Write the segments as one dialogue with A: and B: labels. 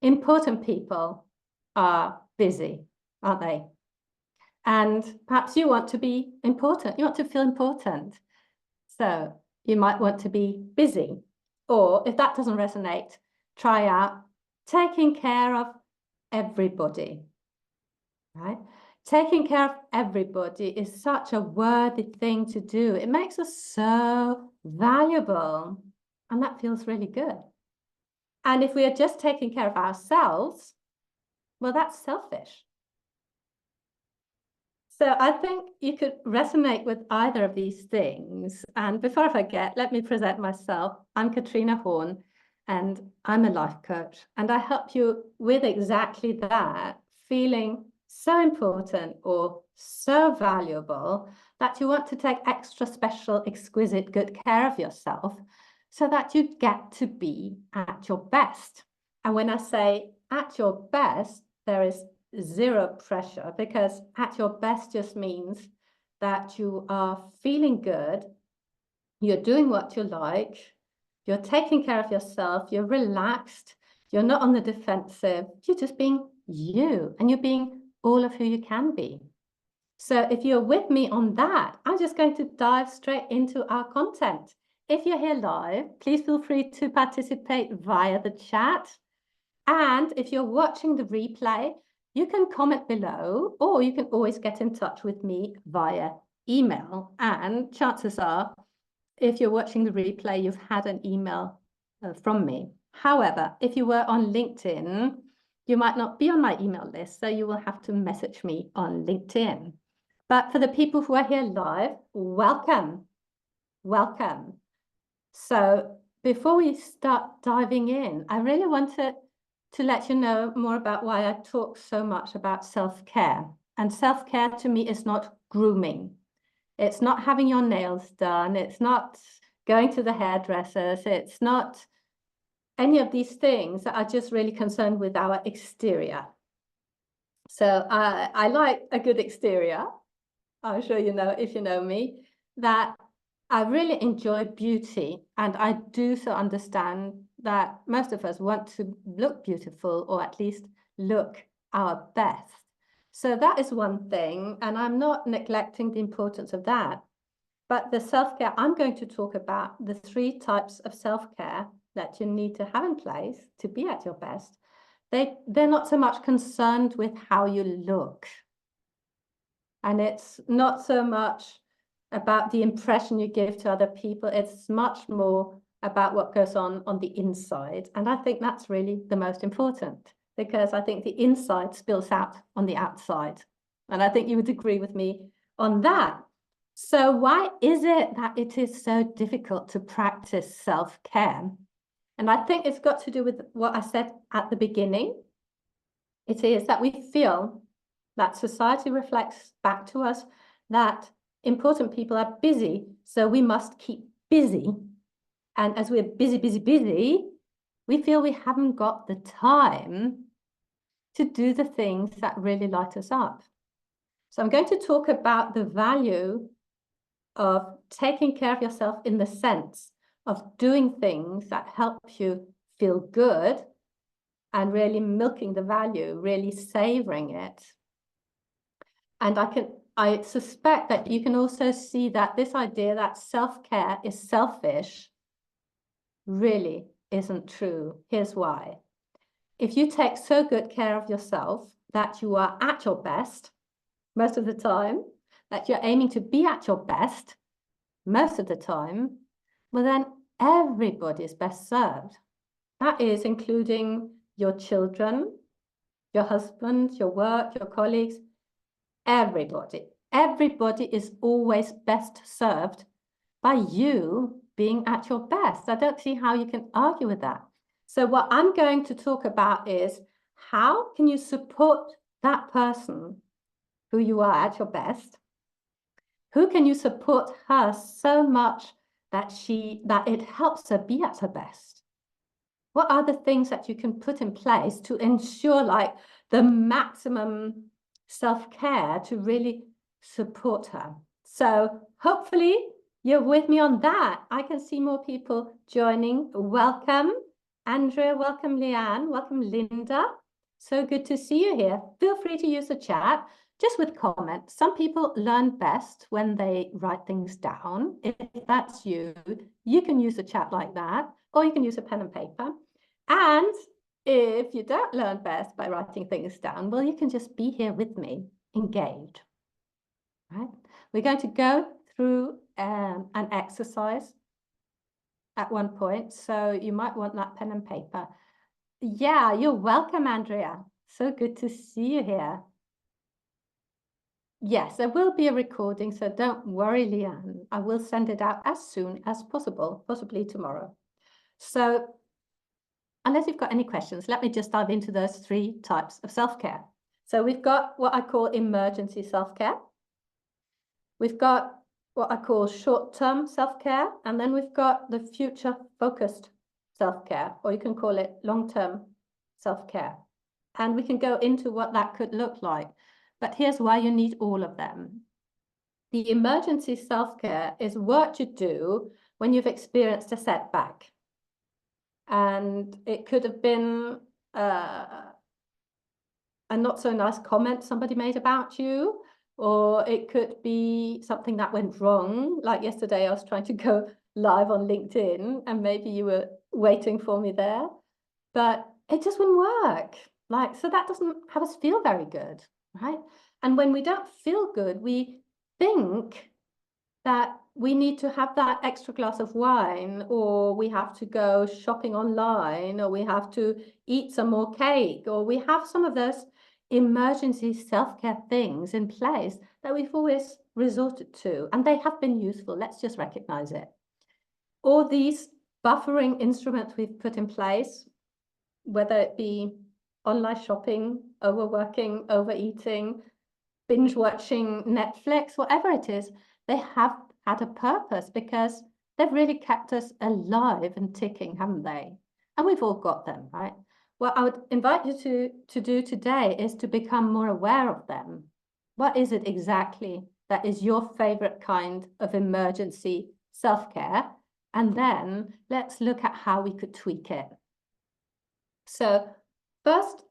A: important people are busy, aren't they? And perhaps you want to be important. You want to feel important. So you might want to be busy. Or if that doesn't resonate, try out taking care of everybody, right? Taking care of everybody is such a worthy thing to do. It makes us so valuable, and that feels really good. And if we are just taking care of ourselves, well, that's selfish. So I think you could resonate with either of these things. And before I forget, let me present myself. I'm Katrina Horn, and I'm a life coach. And I help you with exactly that, feeling so important or so valuable that you want to take extra special, exquisite, good care of yourself so that you get to be at your best. And when I say at your best, there is zero pressure, because at your best just means that you are feeling good, you're doing what you like, you're taking care of yourself, you're relaxed, you're not on the defensive, you're just being you, and you're being all of who you can be. So if you're with me on that, I'm just going to dive straight into our content. If you're here live, please feel free to participate via the chat. And if you're watching the replay, you can comment below, or you can always get in touch with me via email. And chances are, if you're watching the replay, you've had an email from me. However, if you were on LinkedIn, you might not be on my email list, so you will have to message me on LinkedIn. But for the people who are here live, welcome. Welcome. So before we start diving in, I really wanted to let you know more about why I talk so much about self-care. And self-care to me is not grooming. It's not having your nails done. It's not going to the hairdressers. It's not any of these things that are just really concerned with our exterior. So I like a good exterior. I'm sure you know, if you know me, that I really enjoy beauty, and I do so understand that most of us want to look beautiful, or at least look our best. So that is one thing, and I'm not neglecting the importance of that. But the self-care, I'm going to talk about the 3 types of self-care that you need to have in place to be at your best. They're not so much concerned with how you look. And it's not so much about the impression you give to other people. It's much more about what goes on the inside. And I think that's really the most important, because I think the inside spills out on the outside. And I think you would agree with me on that. So why is it that it is so difficult to practice self-care? And I think it's got to do with what I said at the beginning. It is that we feel that society reflects back to us that important people are busy, so we must keep busy. And as we're busy, we feel we haven't got the time to do the things that really light us up. So I'm going to talk about the value of taking care of yourself in the sense of doing things that help you feel good and really milking the value, really savoring it. And I suspect that you can also see that this idea that self-care is selfish really isn't true. Here's why. If you take so good care of yourself that you are at your best most of the time, that you're aiming to be at your best most of the time, well, then everybody is best served. That is including your children, your husband, your work, your colleagues, everybody. Everybody is always best served by you being at your best. I don't see how you can argue with that. So what I'm going to talk about is, how can you support that person who you are at your best? Who can you support her so much that it helps her be at her best? What are the things that you can put in place to ensure like the maximum self-care to really support her? So hopefully you're with me on that. I can see more people joining. Welcome. Andrea, welcome Leanne, welcome Linda. So good to see you here. Feel free to use the chat, just with comments. Some people learn best when they write things down. If that's you, you can use the chat like that, or you can use a pen and paper. And if you don't learn best by writing things down, well, you can just be here with me, engaged. Right? We're going to go through an exercise at one point, so you might want that pen and paper. Yeah, you're welcome, Andrea. So good to see you here. Yes, there will be a recording, so don't worry, Leanne. I will send it out as soon as possible, possibly tomorrow. So unless you've got any questions, let me just dive into those 3 types of self-care. So we've got what I call emergency self-care. We've got what I call short-term self-care, and then we've got the future-focused self-care, or you can call it long-term self-care. And we can go into what that could look like. But here's why you need all of them. The emergency self-care is what you do when you've experienced a setback. And it could have been a not so nice comment somebody made about you, or it could be something that went wrong. Like yesterday, I was trying to go live on LinkedIn, and maybe you were waiting for me there, but it just wouldn't work. Like, so that doesn't have us feel very good, right? And when we don't feel good, we think that we need to have that extra glass of wine, or we have to go shopping online, or we have to eat some more cake, or we have some of those emergency self-care things in place that we've always resorted to, and they have been useful. Let's just recognize it. All these buffering instruments we've put in place, whether it be online shopping, overworking, overeating, binge watching Netflix, whatever it is, they have had a purpose because they've really kept us alive and ticking, haven't they? And we've all got them, right? What I would invite you to do today is to become more aware of them. What is it exactly that is your favorite kind of emergency self-care? And then let's look at how we could tweak it. So first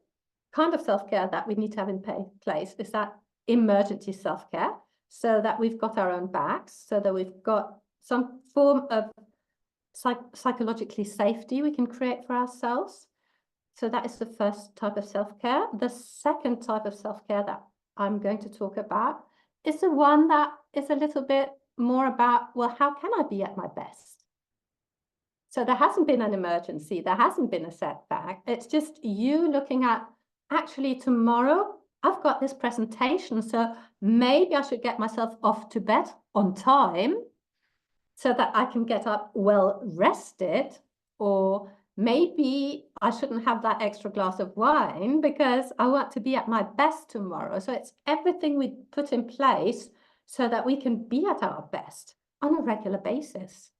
A: kind of self-care that we need to have in place is that emergency self-care, so that we've got our own backs, so that we've got some form of psychologically safety we can create for ourselves. So that is the first type of self-care. The second type of self-care that I'm going to talk about is the one that is a little bit more about, well, how can I be at my best? So there hasn't been an emergency, there hasn't been a setback. It's just you looking at, actually tomorrow, I've got this presentation, so maybe I should get myself off to bed on time so that I can get up well rested, or maybe I shouldn't have that extra glass of wine because I want to be at my best tomorrow. So it's everything we put in place so that we can be at our best on a regular basis.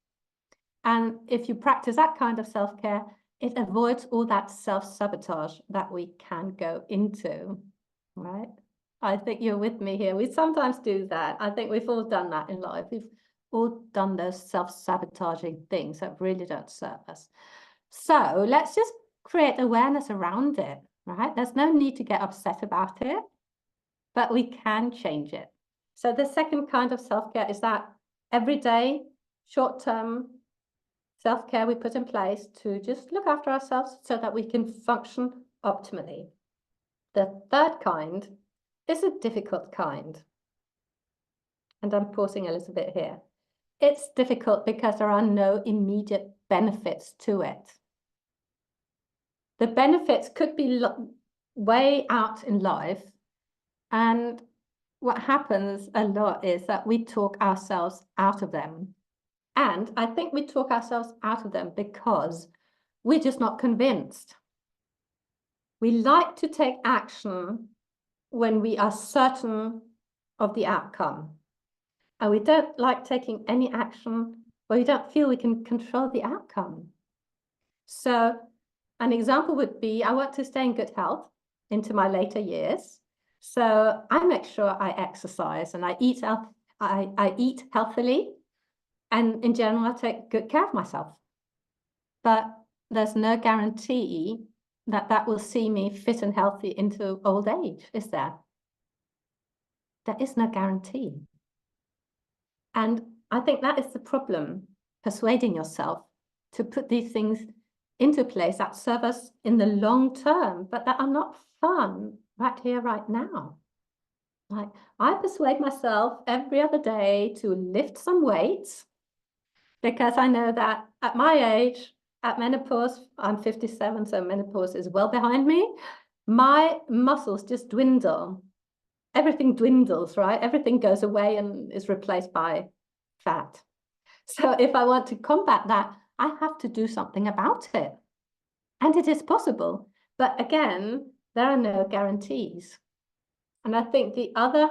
A: And if you practice that kind of self-care, it avoids all that self-sabotage that we can go into, right? I think you're with me here. We sometimes do that. I think we've all done that in life. We've all done those self-sabotaging things that really don't serve us. So let's just create awareness around it, right? There's no need to get upset about it, but we can change it. So the second kind of self-care is that everyday, short-term self-care we put in place to just look after ourselves so that we can function optimally. The third kind is a difficult kind. And I'm pausing a little bit here. It's difficult because there are no immediate benefits to it. The benefits could be way out in life. And what happens a lot is that we talk ourselves out of them. And I think we talk ourselves out of them because we're just not convinced. We like to take action when we are certain of the outcome. And we don't like taking any action where we don't feel we can control the outcome. So an example would be, I want to stay in good health into my later years. So I make sure I exercise and I eat healthily. And in general, I take good care of myself. But there's no guarantee that that will see me fit and healthy into old age, is there? There is no guarantee. And I think that is the problem, persuading yourself to put these things into place that serve us in the long term, but that are not fun right here, right now. Like, I persuade myself every other day to lift some weights because I know that at my age, at menopause, I'm 57, so menopause is well behind me. My muscles just dwindle. Everything dwindles, right? Everything goes away and is replaced by fat. So if I want to combat that, I have to do something about it. And it is possible. But again, there are no guarantees. And I think the other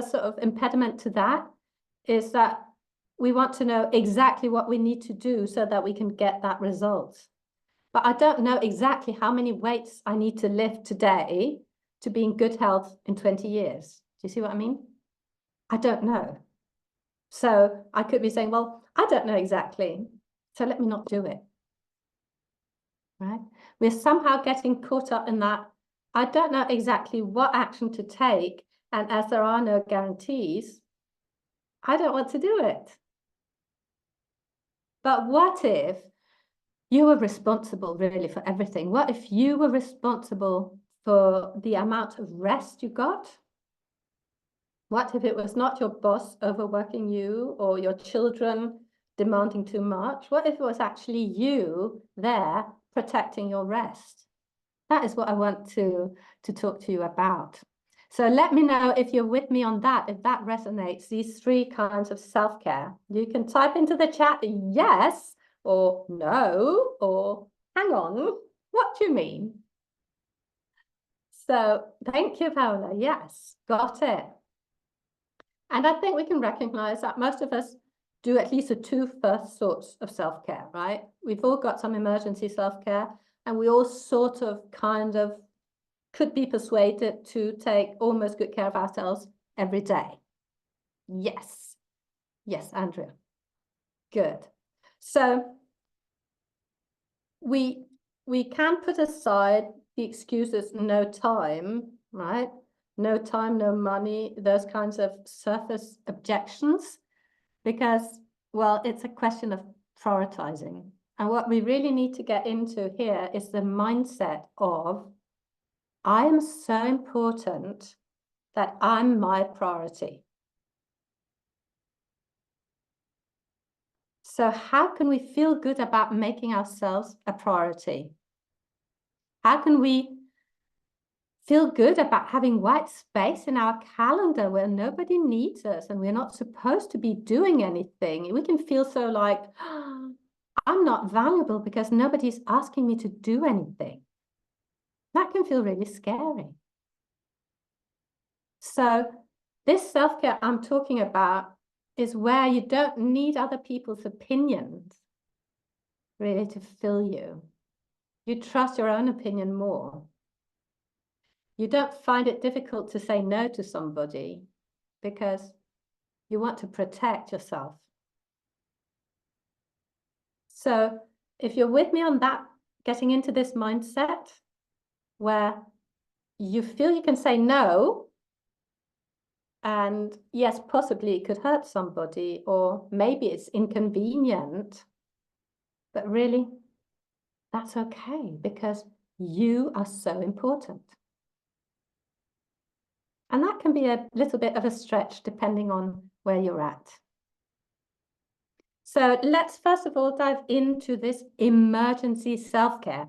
A: sort of impediment to that is that we want to know exactly what we need to do so that we can get that result. But I don't know exactly how many weights I need to lift today to be in good health in 20 years. Do you see what I mean? I don't know. So I could be saying, well, I don't know exactly, so let me not do it. Right? We're somehow getting caught up in that. I don't know exactly what action to take, and as there are no guarantees, I don't want to do it. But what if you were responsible really for everything? What if you were responsible for the amount of rest you got? What if it was not your boss overworking you or your children demanding too much? What if it was actually you there protecting your rest? That is what I want to talk to you about. So let me know if you're with me on that, if that resonates, these three kinds of self-care. You can type into the chat yes or no or hang on, what do you mean? So thank you, Paola. Yes, got it. And I think we can recognize that most of us do at least the two first sorts of self-care, right? We've all got some emergency self-care, and we all sort of kind of could be persuaded to take almost good care of ourselves every day. Yes. Yes, Andrea. Good. So we can put aside the excuses, no time, right? No time, no money, those kinds of surface objections, because, well, it's a question of prioritizing. And what we really need to get into here is the mindset of, I am so important that I'm my priority. So how can we feel good about making ourselves a priority? How can we feel good about having white space in our calendar where nobody needs us and we're not supposed to be doing anything? We can feel so like, oh, I'm not valuable because nobody's asking me to do anything. That can feel really scary. So this self-care I'm talking about is where you don't need other people's opinions really to fill you. You trust your own opinion more. You don't find it difficult to say no to somebody because you want to protect yourself. So if you're with me on that, getting into this mindset where you feel you can say no, and yes, possibly it could hurt somebody, or maybe it's inconvenient, but really, that's okay because you are so important. And that can be a little bit of a stretch depending on where you're at. So let's first of all dive into this emergency self-care.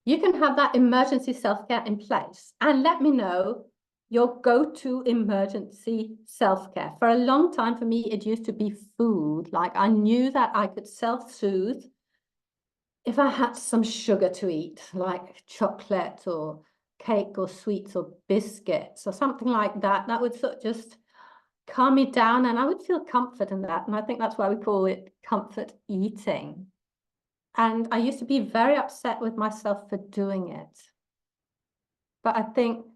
A: You can have that emergency self-care in place and let me know your go-to emergency self-care. For a long time for me, it used to be food. Like I knew that I could self-soothe if I had some sugar to eat, like chocolate or cake or sweets or biscuits or something like that. That would sort of just calm me down and I would feel comfort in that. And I think that's why we call it comfort eating. And I used to be very upset with myself for doing it. But I think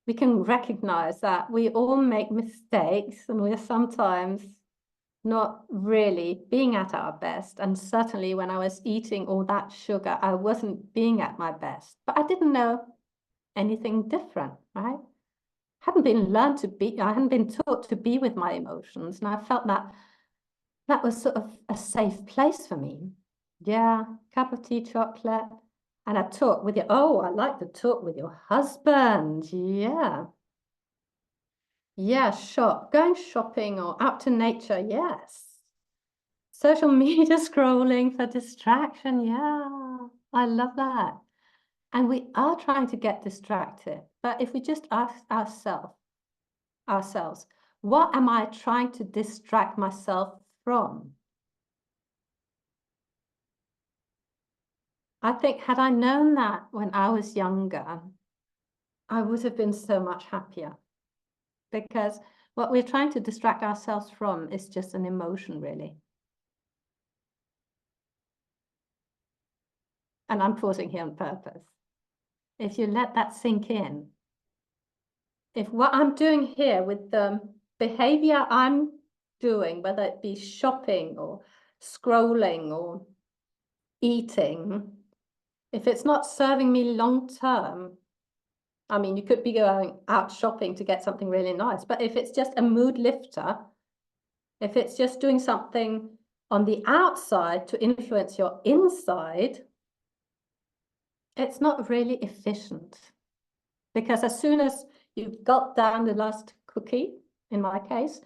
A: we can recognize that we all make mistakes and we're sometimes not really being at our best. And certainly when I was eating all that sugar, I wasn't being at my best. But I didn't know anything different, right? I hadn't been taught to be with my emotions. And I felt that that was sort of a safe place for me. Yeah, cup of tea, chocolate. And I talk with you. Oh, I like to talk with your husband. Yeah. Yeah, going shopping or out to nature. Yes. Social media scrolling for distraction. Yeah, I love that. And we are trying to get distracted. But if we just ask ourselves, what am I trying to distract myself from? I think had I known that when I was younger, I would have been so much happier, because what we're trying to distract ourselves from is just an emotion, really. And I'm pausing here on purpose. If you let that sink in, if what I'm doing here with the behavior I'm doing, whether it be shopping or scrolling or eating, if it's not serving me long term, I mean, you could be going out shopping to get something really nice, but if it's just a mood lifter, if it's just doing something on the outside to influence your inside, it's not really efficient. Because as soon as you've got down the last cookie, in my case,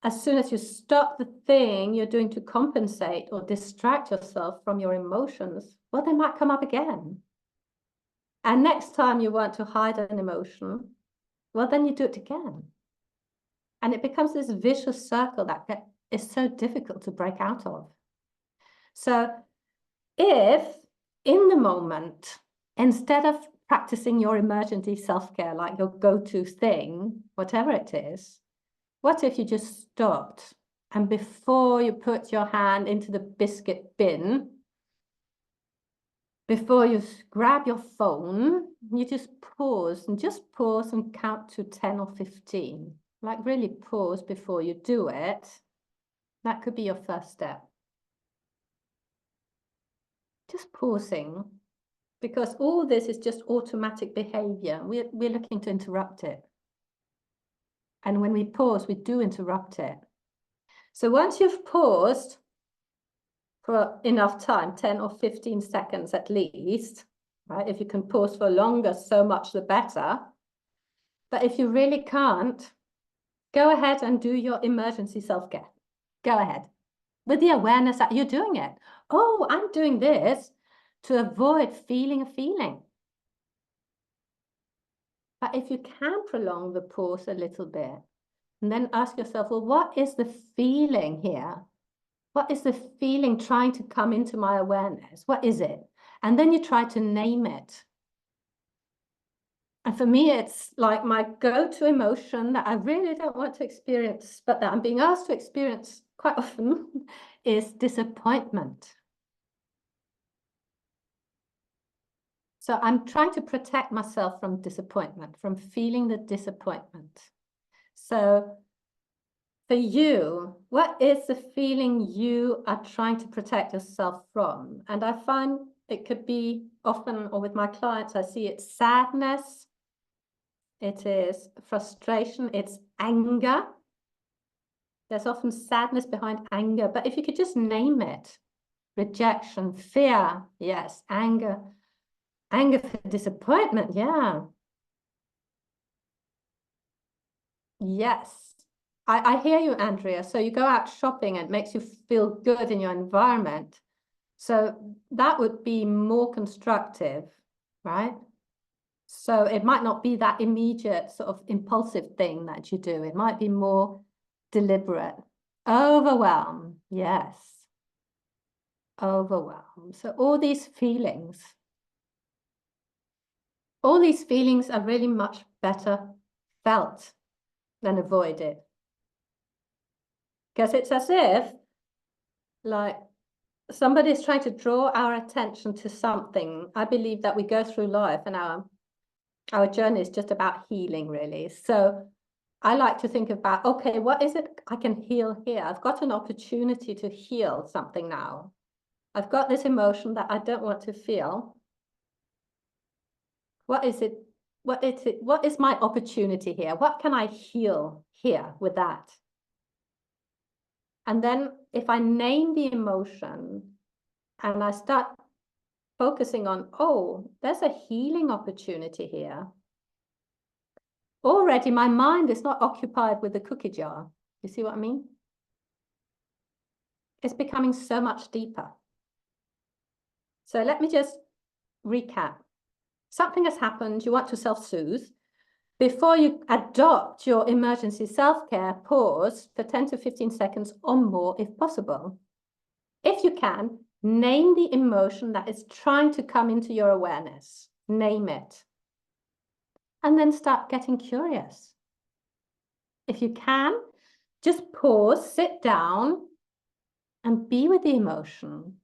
A: as soon as you stop the thing you're doing to compensate or distract yourself from your emotions, well, they might come up again. And next time you want to hide an emotion, well, then you do it again. And it becomes this vicious circle that is so difficult to break out of. So if in the moment, instead of practicing your emergency self-care, like your go-to thing, whatever it is, what if you just stopped and before you put your hand into the biscuit bin, before you grab your phone, you just pause and count to 10 or 15. Like really pause before you do it. That could be your first step. Just pausing, because all this is just automatic behavior. We're looking to interrupt it. And when we pause, we do interrupt it. So once you've paused for enough time, 10 or 15 seconds at least, right? If you can pause for longer, so much the better. But if you really can't, go ahead and do your emergency self-care. Go ahead with the awareness that you're doing it. Oh, I'm doing this to avoid feeling a feeling. But if you can prolong the pause a little bit, and then ask yourself, well, what is the feeling here? What is the feeling trying to come into my awareness? What is it? And then you try to name it. And for me, it's like my go-to emotion that I really don't want to experience, but that I'm being asked to experience quite often is disappointment. So I'm trying to protect myself from disappointment, from feeling the disappointment. So for you, what is the feeling you are trying to protect yourself from? And I find it could be often, or with my clients, I see it's sadness, it is frustration, it's anger. There's often sadness behind anger, but if you could just name it, rejection, fear, yes, anger for disappointment, yeah. Yes. I hear you, Andrea. So you go out shopping and it makes you feel good in your environment. So that would be more constructive, right? So it might not be that immediate sort of impulsive thing that you do. It might be more deliberate. Overwhelm, yes. Overwhelm. So all these feelings are really much better felt than avoided. Because it's as if, like, somebody's trying to draw our attention to something. I believe that we go through life and our journey is just about healing, really. So I like to think about, okay, what is it I can heal here? I've got an opportunity to heal something now. I've got this emotion that I don't want to feel. What is it? What is it? What is my opportunity here? What can I heal here with that? And then if I name the emotion and I start focusing on, oh, there's a healing opportunity here. Already my mind is not occupied with the cookie jar. You see what I mean? It's becoming so much deeper. So let me just recap. Something has happened, you want to self-soothe. Before you adopt your emergency self-care, pause for 10 to 15 seconds or more if possible. If you can, name the emotion that is trying to come into your awareness. Name it. And then start getting curious. If you can, just pause, sit down, and be with the emotion.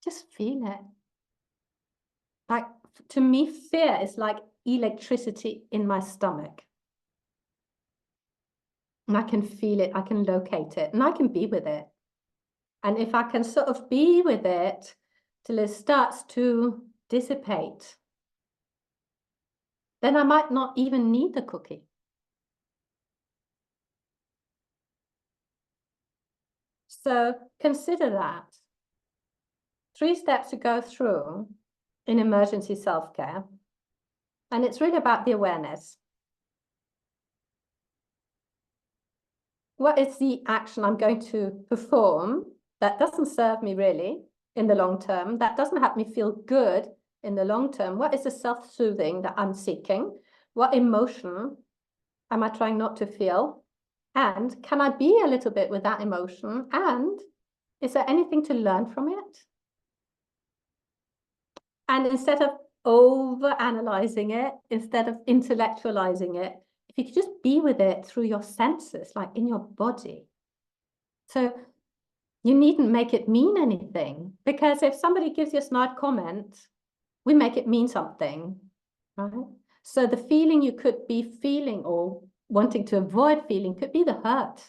A: Just feel it. Like, to me, fear is like electricity in my stomach. And I can feel it, I can locate it, and I can be with it. And if I can sort of be with it till it starts to dissipate, then I might not even need the cookie. So consider that. 3 steps to go through in emergency self-care. And it's really about the awareness. What is the action I'm going to perform that doesn't serve me really in the long term, that doesn't help me feel good in the long term? What is the self-soothing that I'm seeking? What emotion am I trying not to feel? And can I be a little bit with that emotion? And is there anything to learn from it? And instead of over-analyzing it, instead of intellectualizing it, if you could just be with it through your senses, like in your body. So you needn't make it mean anything, because if somebody gives you a snide comment, we make it mean something, right? So the feeling you could be feeling or wanting to avoid feeling could be the hurt.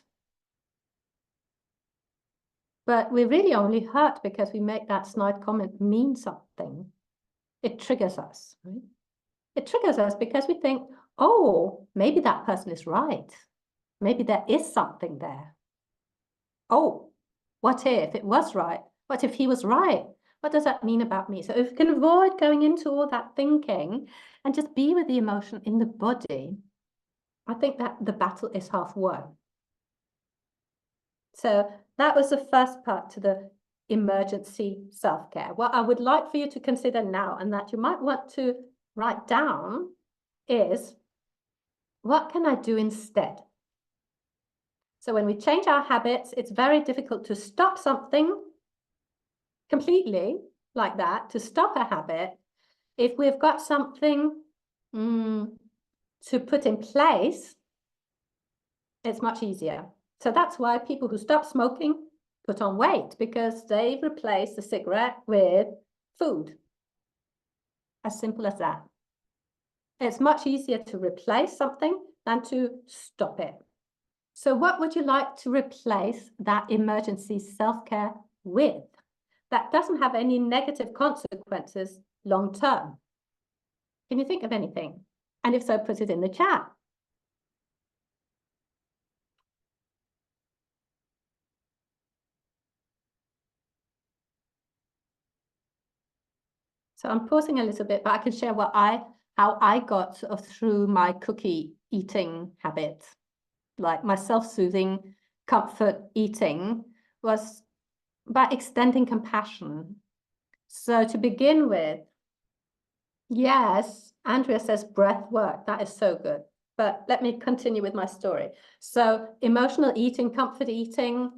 A: But we really only hurt because we make that snide comment mean something. It triggers us, right? It triggers us because we think, oh, maybe that person is right. Maybe there is something there. Oh, what if it was right? What if he was right? What does that mean about me? So if we can avoid going into all that thinking and just be with the emotion in the body, I think that the battle is half won. So that was the first part to the emergency self-care. What I would like for you to consider now, and that you might want to write down, is what can I do instead? So when we change our habits, it's very difficult to stop something completely like that, to stop a habit. If we've got something to put in place, it's much easier. So that's why people who stop smoking put on weight, because they've replaced the cigarette with food. As simple as that. It's much easier to replace something than to stop it. So what would you like to replace that emergency self-care with that doesn't have any negative consequences long term? Can you think of anything? And if so, put it in the chat. So I'm pausing a little bit, but I can share how I got sort of through my cookie eating habit. Like my self-soothing comfort eating was by extending compassion. So to begin with, yes, Andrea says breath work. That is so good. But let me continue with my story. So emotional eating, comfort eating,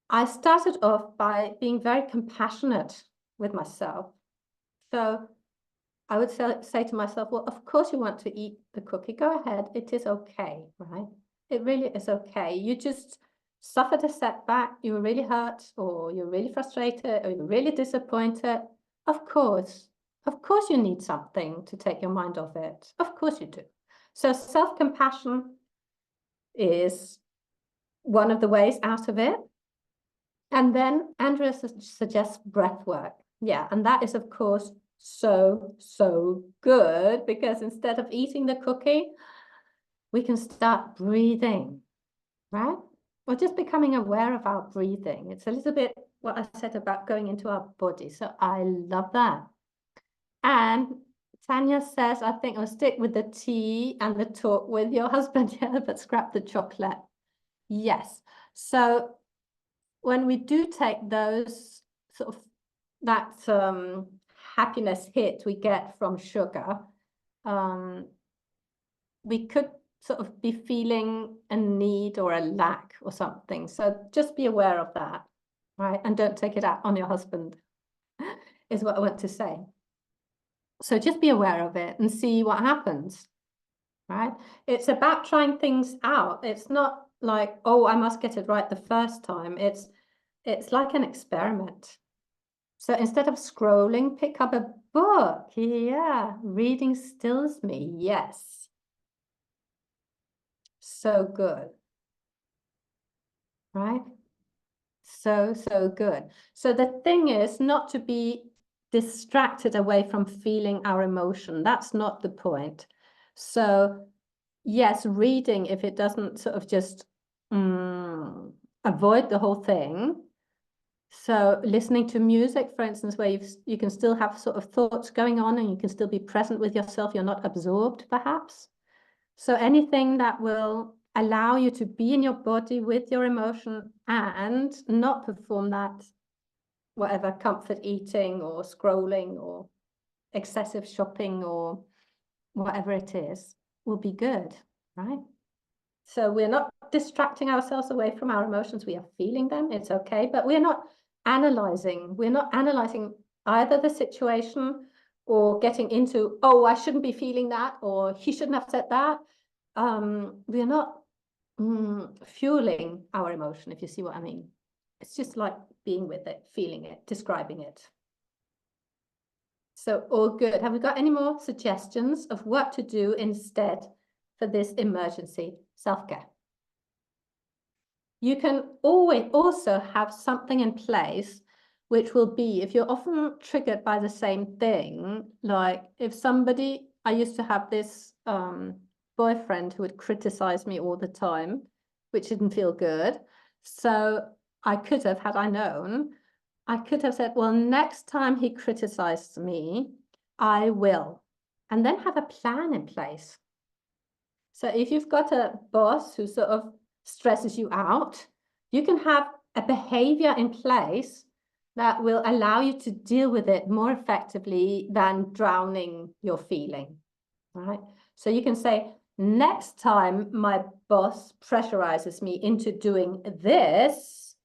A: I started off by being very compassionate with myself. So I would say to myself, well, of course you want to eat the cookie. Go ahead. It is okay, right? It really is okay. You just suffered a setback. You were really hurt, or you're really frustrated, or you're really disappointed. Of course, Of course you need something to take your mind off it. Of course you do. So self-compassion is one of the ways out of it. And then Andrea suggests breath work. Yeah, and that is, of course, so good, because instead of eating the cookie, we can start breathing, right? Or just becoming aware of our breathing. It's a little bit what I said about going into our body. So I love that. And Tanya says, I think I'll stick with the tea and the talk with your husband, yeah, but scrap the chocolate. Yes. So when we do take those sort of that happiness hit we get from sugar, we could sort of be feeling a need or a lack or something. So just be aware of that, right? And don't take it out on your husband, is what I want to say. So just be aware of it and see what happens, right? It's about trying things out. It's not like, oh, I must get it right the first time. It's like an experiment. So instead of scrolling, pick up a book. Yeah, reading stills me. Yes. So good. Right? So good. So the thing is not to be distracted away from feeling our emotion. That's not the point. So yes, reading, if it doesn't sort of just avoid the whole thing. So listening to music, for instance, where you can still have sort of thoughts going on and you can still be present with yourself. You're not absorbed, perhaps. So anything that will allow you to be in your body with your emotion and not perform that, whatever, comfort eating or scrolling or excessive shopping or whatever it is, will be good, right? So we're not distracting ourselves away from our emotions. We are feeling them. It's okay, but we're not analyzing. We're not analyzing either the situation or getting into, oh, I shouldn't be feeling that, or he shouldn't have said that. We're not fueling our emotion, if you see what I mean. It's just like being with it, feeling it, describing it. So all good. Have we got any more suggestions of what to do instead for this emergency self-care? You can always also have something in place, which will be, if you're often triggered by the same thing, like if somebody, I used to have this boyfriend who would criticize me all the time, which didn't feel good. So I could have, had I known, I could have said, well, next time he criticizes me, I will, and then have a plan in place. So if you've got a boss who sort of stresses you out, you can have a behavior in place that will allow you to deal with it more effectively than drowning your feeling, right? So you can say, next time my boss pressurizes me into doing this,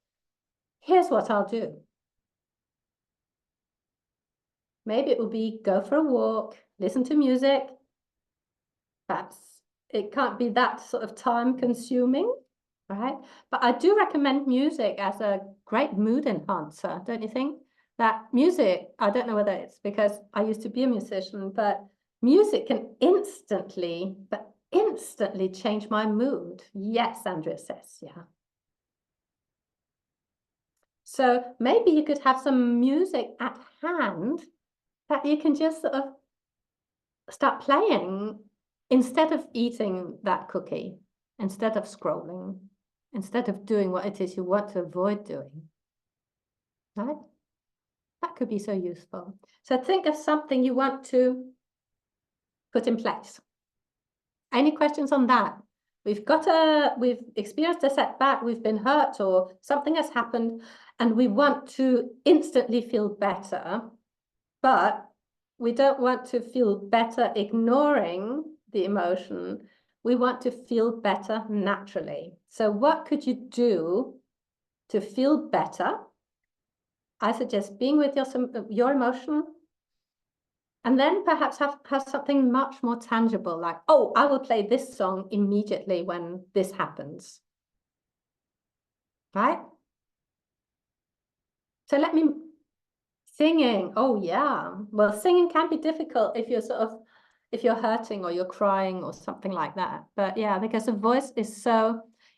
A: here's what I'll do. Maybe it will be go for a walk, listen to music. Perhaps it can't be that sort of time consuming, right? But I do recommend music as a great mood enhancer, don't you think? That music, I don't know whether it's because I used to be a musician, but music can instantly change my mood. Yes, Andrea says, yeah. So maybe you could have some music at hand that you can just sort of start playing instead of eating that cookie, instead of scrolling, instead of doing what it is you want to avoid doing, right? That could be so useful. So think of something you want to put in place. Any questions on that? We've experienced a setback, we've been hurt, or something has happened, and we want to instantly feel better, but we don't want to feel better ignoring the emotion. We want to feel better naturally. So what could you do to feel better? I suggest being with your emotion, and then perhaps have something much more tangible, like, oh, I will play this song immediately when this happens, right? So let me Singing, oh yeah. Well, singing can be difficult if you're if you're hurting or you're crying or something like that. But yeah, because the voice is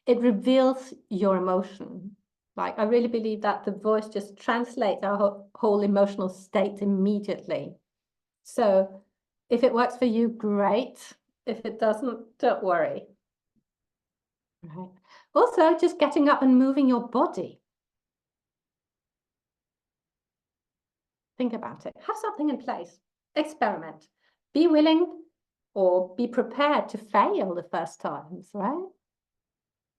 A: it reveals your emotion. Like, I really believe that the voice just translates our whole emotional state immediately. So if it works for you, great. If it doesn't, don't worry. Right. Also, just getting up and moving your body. Think about it. Have something in place. Experiment. Be willing or be prepared to fail the first times, right?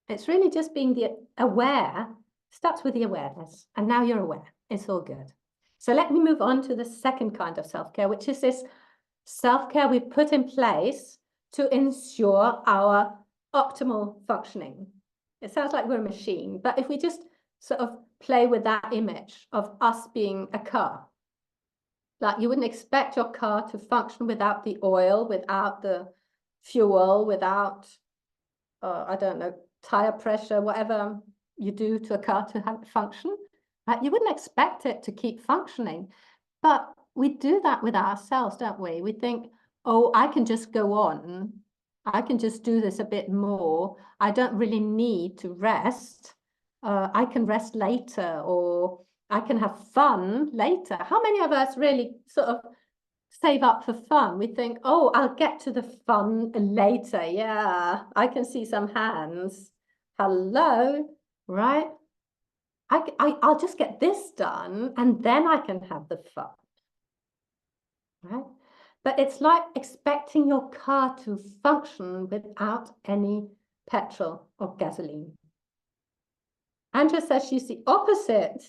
A: It's really just being aware. Starts with the awareness. And now you're aware. It's all good. So let me move on to the second kind of self-care, which is this self-care we put in place to ensure our optimal functioning. It sounds like we're a machine, but if we just sort of play with that image of us being a car, like you wouldn't expect your car to function without the oil, without the fuel, without, I don't know, tire pressure, whatever you do to a car to have it function. Right? You wouldn't expect it to keep functioning. But we do that with ourselves, don't we? We think, oh, I can just go on. I can just do this a bit more. I don't really need to rest. I can rest later, or I can have fun later. How many of us really sort of save up for fun? We think, oh, I'll get to the fun later. Yeah, I can see some hands. Hello, right? I'll just get this done and then I can have the fun, right? But it's like expecting your car to function without any petrol or gasoline. Andrea says she's the opposite.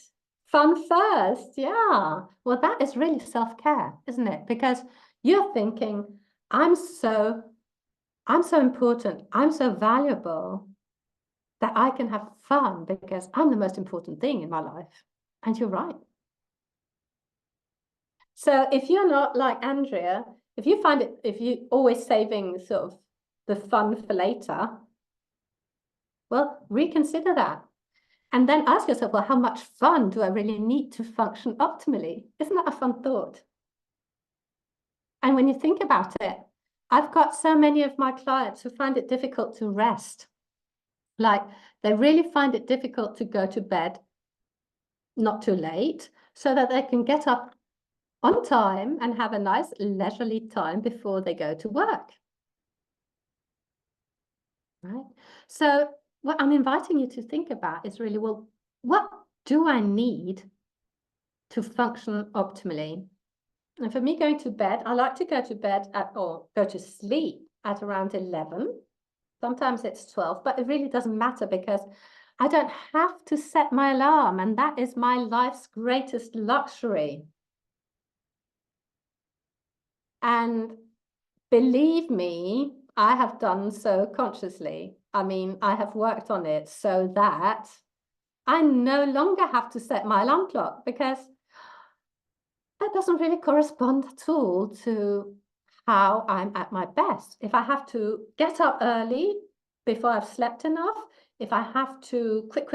A: Fun first. Yeah. Well, that is really self-care, isn't it? Because you're thinking, I'm so important. I'm so valuable that I can have fun because I'm the most important thing in my life. And you're right. So if you're not like Andrea, if you're always saving sort of the fun for later, well, reconsider that. And then ask yourself, well, how much fun do I really need to function optimally? Isn't that a fun thought? And when you think about it, I've got so many of my clients who find it difficult to rest. Like, they really find it difficult to go to bed not too late so that they can get up on time and have a nice leisurely time before they go to work. Right? So what I'm inviting you to think about is really, well, what do I need to function optimally? And for me, going to bed, I like to go to bed or go to sleep at around 11. Sometimes it's 12, but it really doesn't matter because I don't have to set my alarm, and that is my life's greatest luxury. And believe me, I have done so consciously. I mean, I have worked on it so that I no longer have to set my alarm clock, because that doesn't really correspond at all to how I'm at my best. If I have to get up early before I've slept enough, if I have to quick,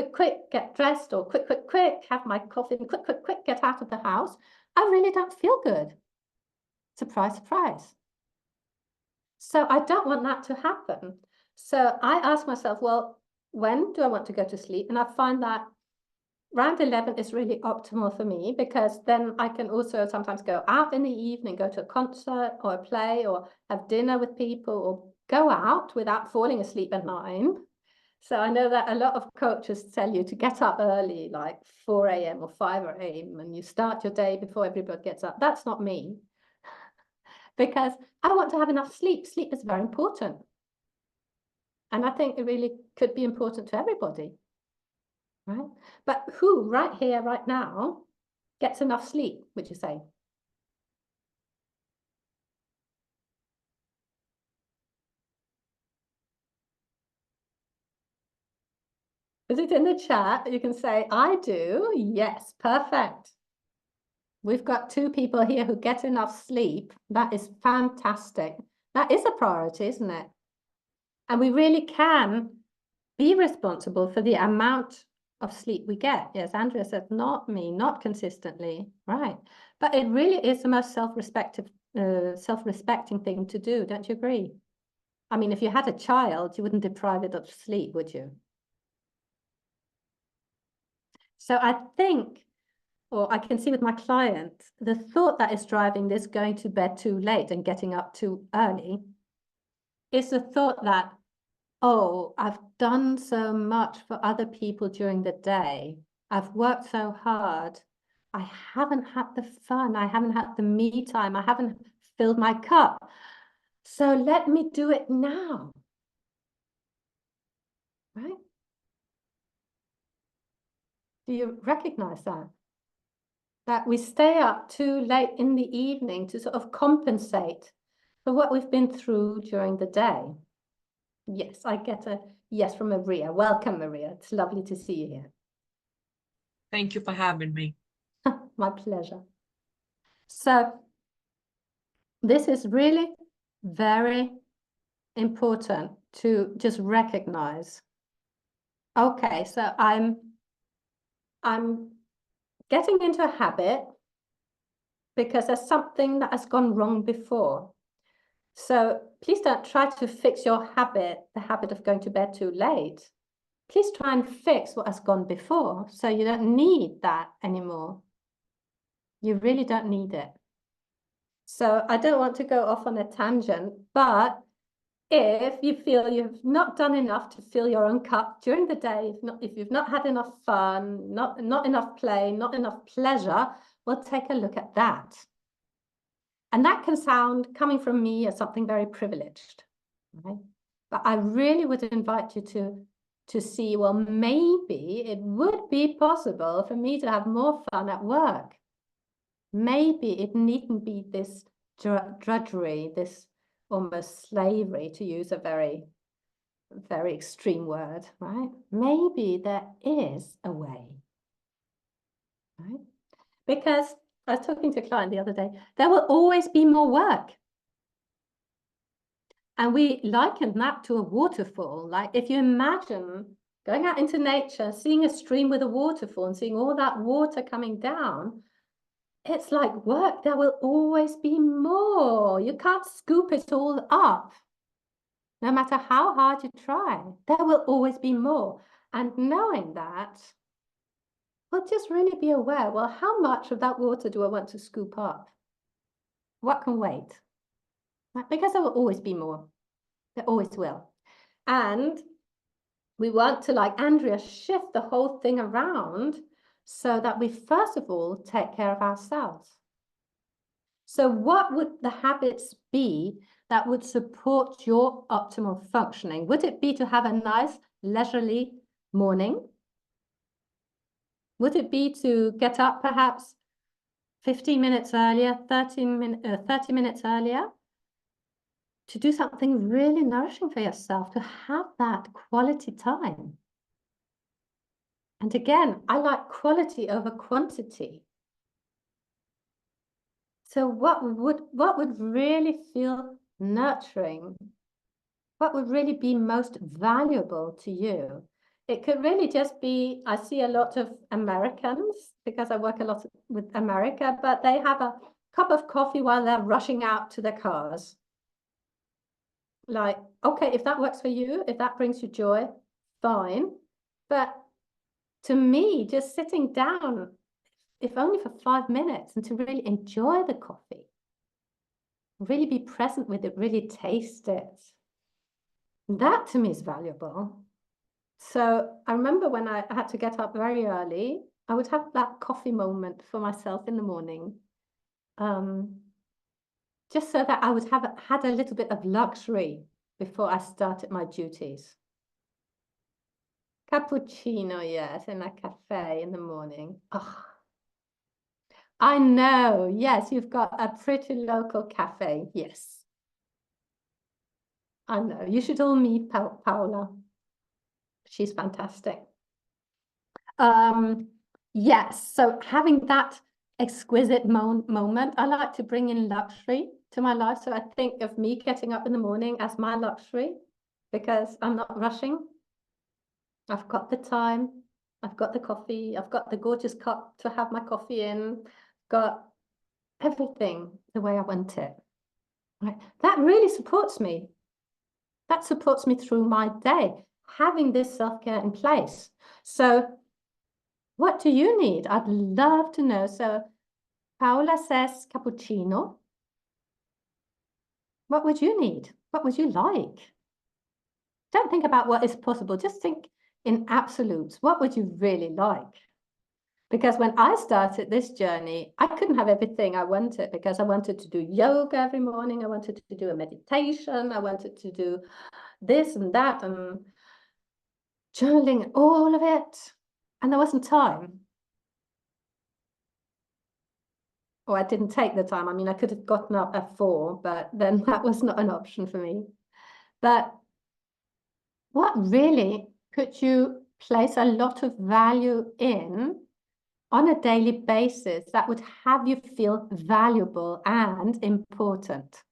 A: get dressed, or quick, have my coffee and quick, get out of the house, I really don't feel good. Surprise, surprise. So I don't want that to happen. So I ask myself, well, when do I want to go to sleep? And I find that around 11 is really optimal for me, because then I can also sometimes go out in the evening, go to a concert or a play, or have dinner with people, or go out without falling asleep at 9. So I know that a lot of coaches tell you to get up early, like 4 a.m. or 5 a.m., and you start your day before everybody gets up. That's not me, because I want to have enough sleep. Sleep is very important. And I think it really could be important to everybody, right? But who right here, right now, gets enough sleep, would you say? Is it in the chat? You can say, I do. Yes, perfect. We've got 2 people here who get enough sleep. That is fantastic. That is a priority, isn't it? And we really can be responsible for the amount of sleep we get. Yes, Andrea said, not me, not consistently. Right. But it really is the most self-respecting thing to do. Don't you agree? I mean, if you had a child, you wouldn't deprive it of sleep, would you? So I think, or I can see with my client, the thought that is driving this going to bed too late and getting up too early is the thought that, oh, I've done so much for other people during the day. I've worked so hard. I haven't had the fun. I haven't had the me time. I haven't filled my cup. So let me do it now. Right? Do you recognize that? That we stay up too late in the evening to sort of compensate for what we've been through during the day. Yes, I get a yes from Maria. Welcome, Maria. It's lovely to see you here.
B: Thank you for having me.
A: My pleasure. So this is really very important to just recognize. Okay, so I'm getting into a habit because there's something that has gone wrong before. So please don't try to fix your habit, the habit of going to bed too late. Please try and fix what has gone before so you don't need that anymore. You really don't need it. So I don't want to go off on a tangent, but if you feel you've not done enough to fill your own cup during the day, if you've not had enough fun, not enough play, not enough pleasure, we'll take a look at that. And that can sound, coming from me, as something very privileged, right? But I really would invite you to see, well, maybe it would be possible for me to have more fun at work. Maybe it needn't be this drudgery, this almost slavery, to use a very, very extreme word, right? Maybe there is a way, right? Because I was talking to a client the other day, there will always be more work. And we liken that to a waterfall. Like if you imagine going out into nature, seeing a stream with a waterfall and seeing all that water coming down, it's like work. There will always be more. You can't scoop it all up. No matter how hard you try, there will always be more. And knowing that, we'll just really be aware, well, how much of that water do I want to scoop up? What can wait? Because there will always be more. There always will. And we want to, like Andrea, shift the whole thing around so that we first of all take care of ourselves. So what would the habits be that would support your optimal functioning? Would it be to have a nice leisurely morning? Would it be to get up perhaps 15 minutes earlier, 30 minutes earlier? To do something really nourishing for yourself, to have that quality time. And again, I like quality over quantity. So what would really feel nurturing? What would really be most valuable to you? It could really just be, I see a lot of Americans because I work a lot with America, but they have a cup of coffee while they're rushing out to their cars. Like, okay, if that works for you, if that brings you joy, fine. But to me, just sitting down, if only for 5 minutes, and to really enjoy the coffee, really be present with it, really taste it, that to me is valuable. So I remember when I had to get up very early, I would have that coffee moment for myself in the morning, just so that I would have had a little bit of luxury before I started my duties. Cappuccino, yes, in a cafe in the morning. Oh, I know. Yes, you've got a pretty local cafe. Yes. I know. You should all meet Paola. She's fantastic. Yes, so having that exquisite moment, I like to bring in luxury to my life. So I think of me getting up in the morning as my luxury because I'm not rushing. I've got the time. I've got the coffee, I've got the gorgeous cup to have my coffee in, got everything the way I want it. Right? That really supports me. That supports me through my day, having this self-care in place. So what do you need? I'd love to know. So Paola says cappuccino. What would you need? What would you like? Don't think about what is possible. Just think in absolutes. What would you really like? Because when I started this journey, I couldn't have everything I wanted because I wanted to do yoga every morning. I wanted to do a meditation. I wanted to do this and that and journaling, all of it. And there wasn't time. Or I didn't take the time. I mean, I could have gotten up at 4, but then that was not an option for me. But what really could you place a lot of value in on a daily basis that would have you feel valuable and important?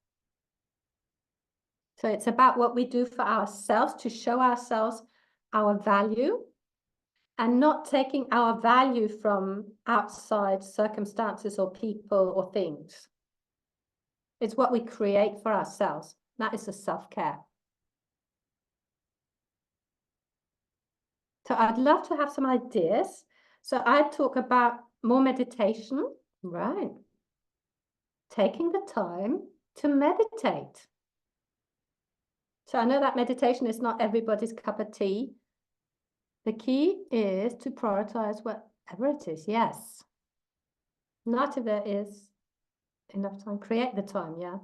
A: So it's about what we do for ourselves to show ourselves our value and not taking our value from outside circumstances or people or things. It's what we create for ourselves. That is the self-care. So I'd love to have some ideas. So I'd talk about more meditation, right? Taking the time to meditate. So I know that meditation is not everybody's cup of tea. The key is to prioritize whatever it is, yes. Not if there is enough time, create the time, yeah.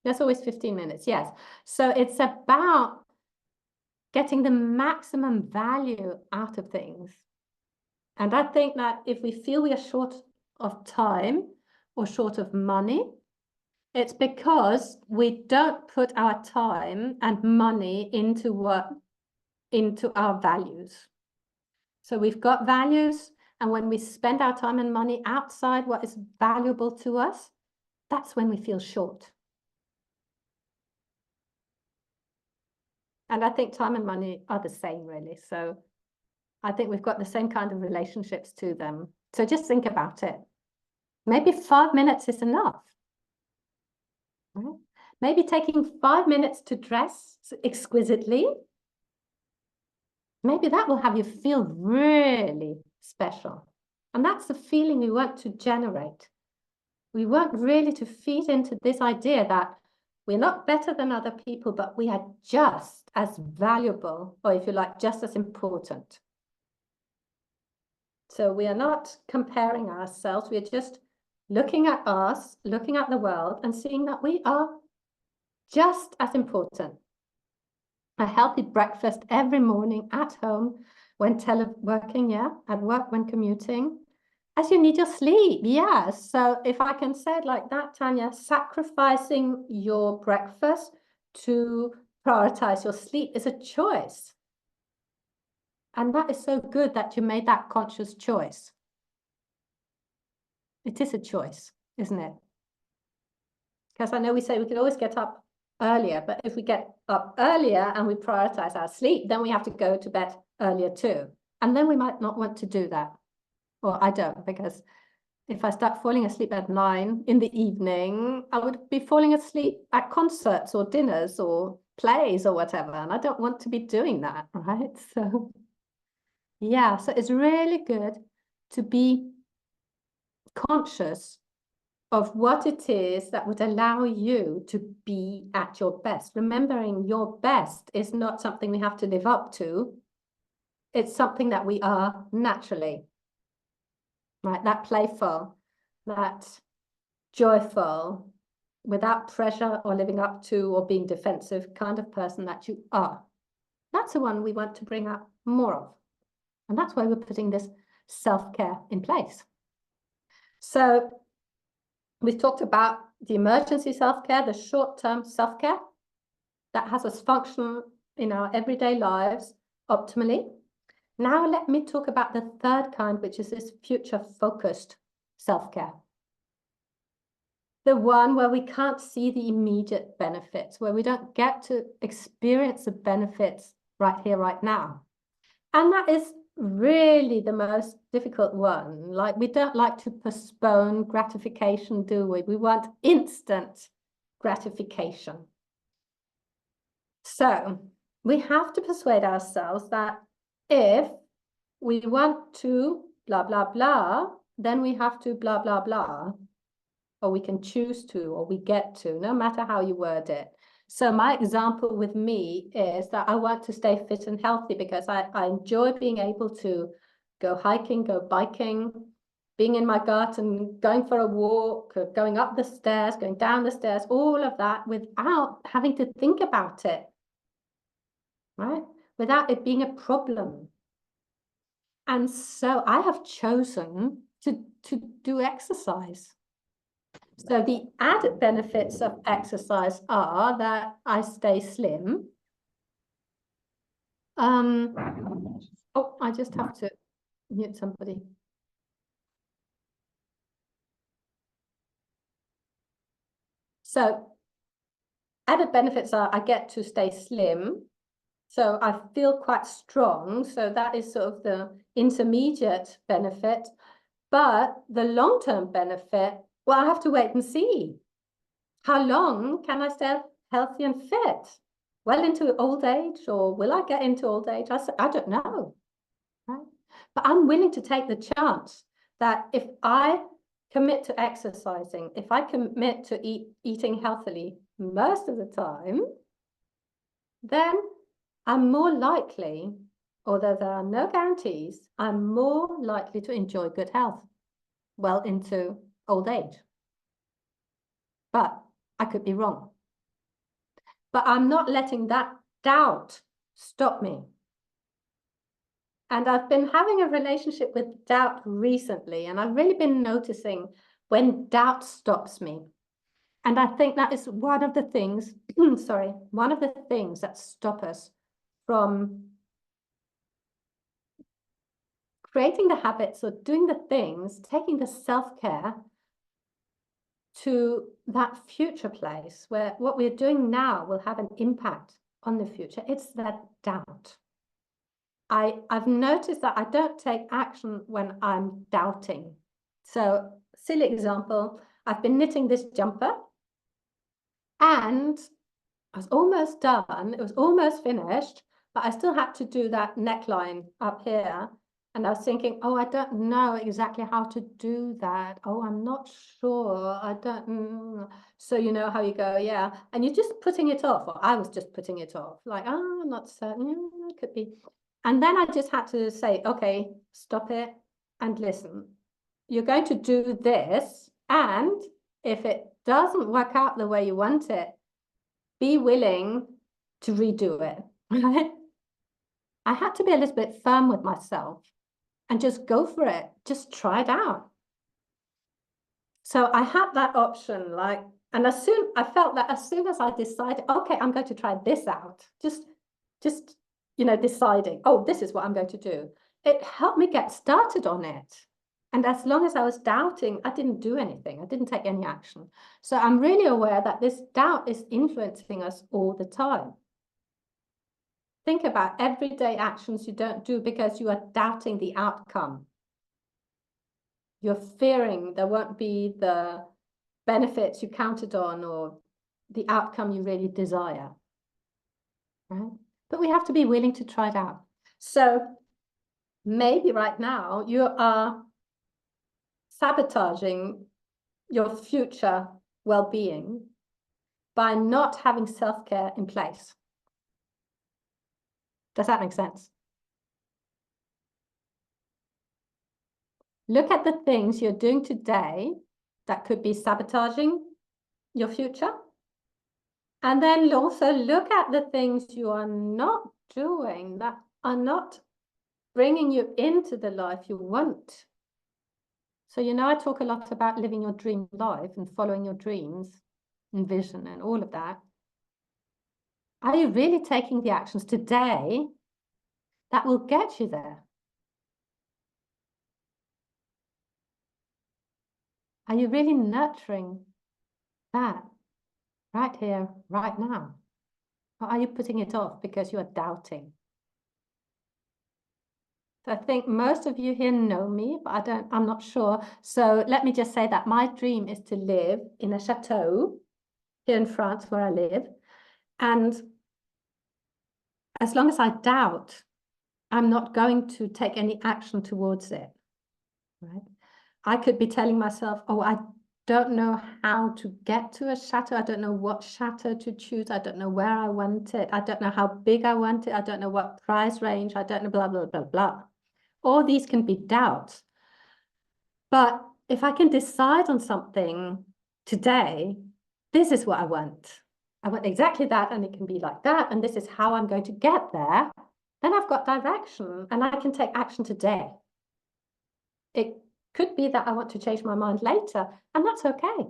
A: There's always 15 minutes, yes. So it's about getting the maximum value out of things. And I think that if we feel we are short of time or short of money, it's because we don't put our time and money into our values. So we've got values, and when we spend our time and money outside what is valuable to us, that's when we feel short. And I think time and money are the same, really. So I think we've got the same kind of relationships to them. So just think about it. Maybe 5 minutes is enough. Right? Maybe taking 5 minutes to dress exquisitely. Maybe that will have you feel really special. And that's the feeling we want to generate. We want really to feed into this idea that we're not better than other people, but we are just as valuable, or if you like, just as important. So we are not comparing ourselves. We're just looking at us, looking at the world, and seeing that we are just as important. A healthy breakfast every morning at home, when teleworking, yeah, at work, when commuting, as you need your sleep, yes. So if I can say it like that, Tanya, sacrificing your breakfast to prioritize your sleep is a choice. And that is so good that you made that conscious choice. It is a choice, isn't it? Because I know we say we could always get up earlier, but if we get up earlier and we prioritize our sleep, then we have to go to bed earlier too. And then we might not want to do that. Or I don't, because if I start falling asleep at 9 in the evening, I would be falling asleep at concerts or dinners or plays or whatever. And I don't want to be doing that, right? So yeah, so it's really good to be conscious of what it is that would allow you to be at your best. Remembering your best is not something we have to live up to. It's something that we are naturally, right? That playful, that joyful, without pressure or living up to or being defensive kind of person that you are. That's the one we want to bring out more of. And that's why we're putting this self-care in place. So we've talked about the emergency self-care, the short-term self-care that has us function in our everyday lives optimally. Now let me talk about the third kind, which is this future-focused self-care. The one where we can't see the immediate benefits, where we don't get to experience the benefits right here, right now. And that is really the most difficult one. Like, we don't like to postpone gratification, do we? We want instant gratification. So we have to persuade ourselves that if we want to blah, blah, blah, then we have to blah, blah, blah, or we can choose to, or we get to, no matter how you word it. So my example with me is that I want to stay fit and healthy because I enjoy being able to go hiking, go biking, being in my garden, going for a walk, going up the stairs, going down the stairs, all of that without having to think about it, right? Without it being a problem. And so I have chosen to do exercise. So the added benefits of exercise are that I stay slim. Oh, I just have to mute somebody. So added benefits are I get to stay slim. So I feel quite strong. So that is sort of the intermediate benefit. But the long-term benefit, well, I have to wait and see. How long can I stay healthy and fit? Well into old age, or will I get into old age? I don't know, right? But I'm willing to take the chance that if I commit to exercising, if I commit to eating healthily most of the time, then I'm more likely, although there are no guarantees, I'm more likely to enjoy good health well into old age. But I could be wrong. But I'm not letting that doubt stop me. And I've been having a relationship with doubt recently, and I've really been noticing when doubt stops me. And I think that is one of the things, sorry, one of the things that stop us from creating the habits or doing the things, taking the self-care to that future place where what we're doing now will have an impact on the future. It's that doubt. I've noticed that I don't take action when I'm doubting. So, silly example, I've been knitting this jumper and I was almost done. It was almost finished, but I still had to do that neckline up here. And I was thinking, oh, I don't know exactly how to do that. Oh, I'm not sure. I don't. So you know how you go, yeah. And you're just putting it off, or I was just putting it off. Like, oh, I'm not certain. It could be. And then I just had to say, okay, stop it and listen. You're going to do this. And if it doesn't work out the way you want it, be willing to redo it, right? I had to be a little bit firm with myself and just go for it. Just try it out. So I had that option, like, and I felt that as soon as I decided, okay, I'm going to try this out, just, deciding, oh, this is what I'm going to do. It helped me get started on it. And as long as I was doubting, I didn't do anything. I didn't take any action. So I'm really aware that this doubt is influencing us all the time. Think about everyday actions you don't do because you are doubting the outcome. You're fearing there won't be the benefits you counted on or the outcome you really desire, right? But we have to be willing to try it out. So maybe right now you are sabotaging your future well-being by not having self-care in place. Does that make sense? Look at the things you're doing today that could be sabotaging your future. And then also look at the things you are not doing that are not bringing you into the life you want. So, I talk a lot about living your dream life and following your dreams and vision and all of that. Are you really taking the actions today that will get you there? Are you really nurturing that right here, right now? Or are you putting it off because you are doubting? I think most of you here know me, but I'm not sure. So let me just say that my dream is to live in a chateau here in France where I live. And as long as I doubt, I'm not going to take any action towards it, right? I could be telling myself, oh, I don't know how to get to a chateau. I don't know what chateau to choose. I don't know where I want it. I don't know how big I want it. I don't know what price range. I don't know, blah, blah, blah, blah. All these can be doubts. But if I can decide on something today, this is what I want. I want exactly that, and it can be like that, and this is how I'm going to get there. Then I've got direction, and I can take action today. It could be that I want to change my mind later, and that's okay.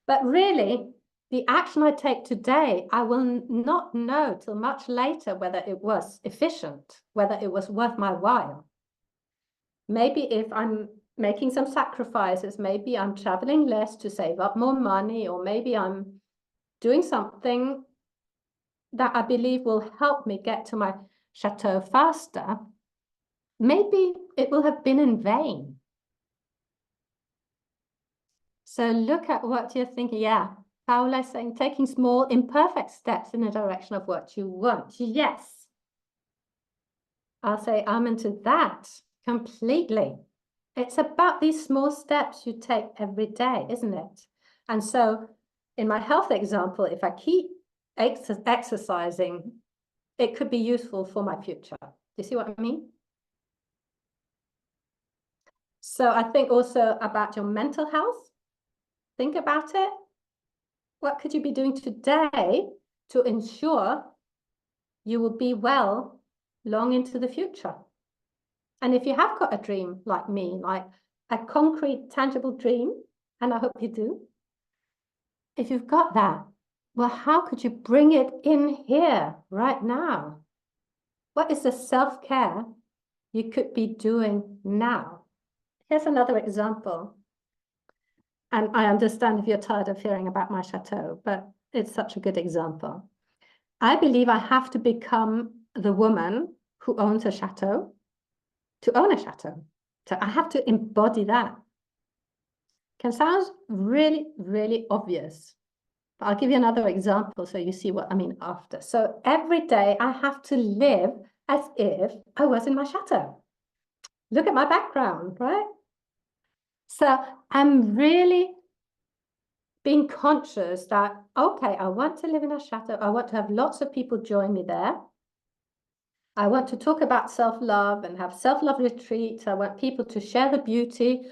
A: But really, the action I take today, I will not know till much later whether it was efficient, whether it was worth my while. Maybe if I'm making some sacrifices, maybe I'm traveling less to save up more money, or maybe I'm doing something that I believe will help me get to my chateau faster. Maybe it will have been in vain. So look at what you're thinking. Yeah, Paula is saying taking small imperfect steps in the direction of what you want. Yes. I'll say amen to that completely. It's about these small steps you take every day, isn't it? And so in my health example, if I keep exercising, it could be useful for my future. Do you see what I mean? So I think also about your mental health. Think about it. What could you be doing today to ensure you will be well long into the future? And if you have got a dream like me, like a concrete, tangible dream, and I hope you do, if you've got that, well, how could you bring it in here right now? What is the self-care you could be doing now? Here's another example. And I understand if you're tired of hearing about my chateau, but it's such a good example. I believe I have to become the woman who owns a chateau to own a chateau. So I have to embody that. Can sound really, really obvious. But I'll give you another example so you see what I mean after. So every day I have to live as if I was in my chateau. Look at my background, right? So I'm really being conscious that, okay, I want to live in a chateau. I want to have lots of people join me there. I want to talk about self-love and have self-love retreats. I want people to share the beauty,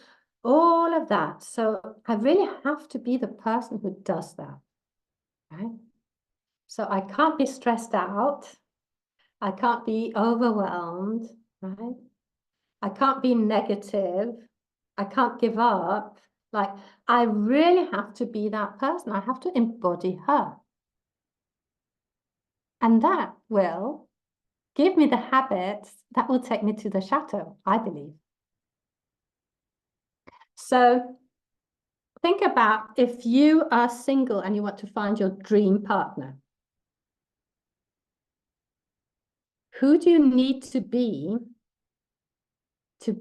A: all of that. So I really have to be the person who does that, right? So I can't be stressed out. I can't be overwhelmed, right? I can't be negative. I can't give up. Like, I really have to be that person. I have to embody her. And that will give me the habits that will take me to the chateau, I believe. So think about if you are single and you want to find your dream partner. Who do you need to be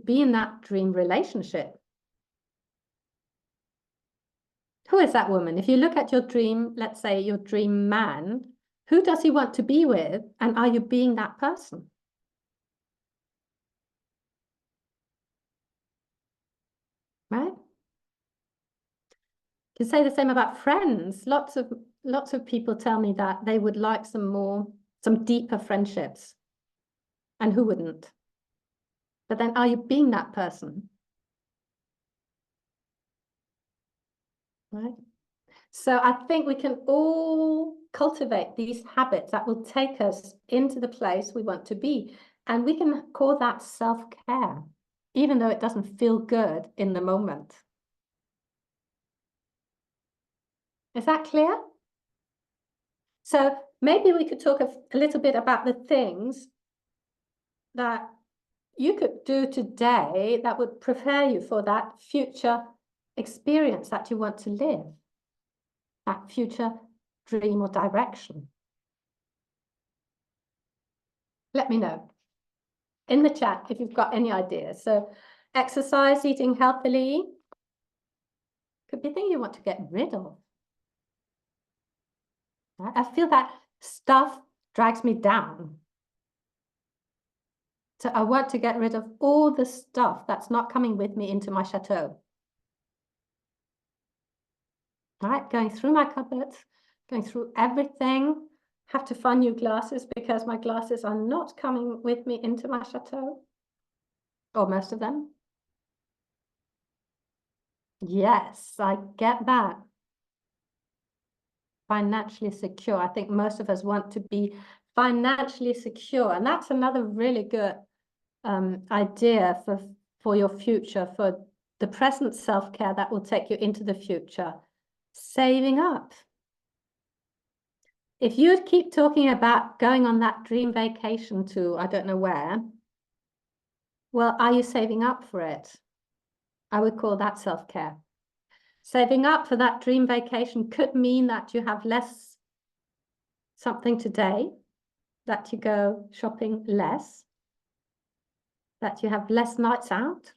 A: in that dream relationship? Who is that woman? If you look at your dream, let's say your dream man, who does he want to be with? And are you being that person? Right? You can say the same about friends. Lots of people tell me that they would like some deeper friendships. And who wouldn't? But then are you being that person? Right? So I think we can all cultivate these habits that will take us into the place we want to be. And we can call that self-care, even though it doesn't feel good in the moment. Is that clear? So maybe we could talk a little bit about the things that you could do today that would prepare you for that future experience that you want to live, that future dream or direction. Let me know. in the chat if you've got any ideas. So exercise, eating healthily, could be things you want to get rid of. I feel that stuff drags me down. So I want to get rid of all the stuff that's not coming with me into my chateau. Right, going through my cupboards, going through everything. Have to find new glasses because my glasses are not coming with me into my chateau, or most of them. Yes, I get that. Financially secure. I think most of us want to be financially secure, and that's another really good idea for your future, for the present self-care that will take you into the future. Saving up. If you keep talking about going on that dream vacation to I don't know where, well, are you saving up for it? I would call that self-care. Saving up for that dream vacation could mean that you have less something today, that you go shopping less, that you have less nights out,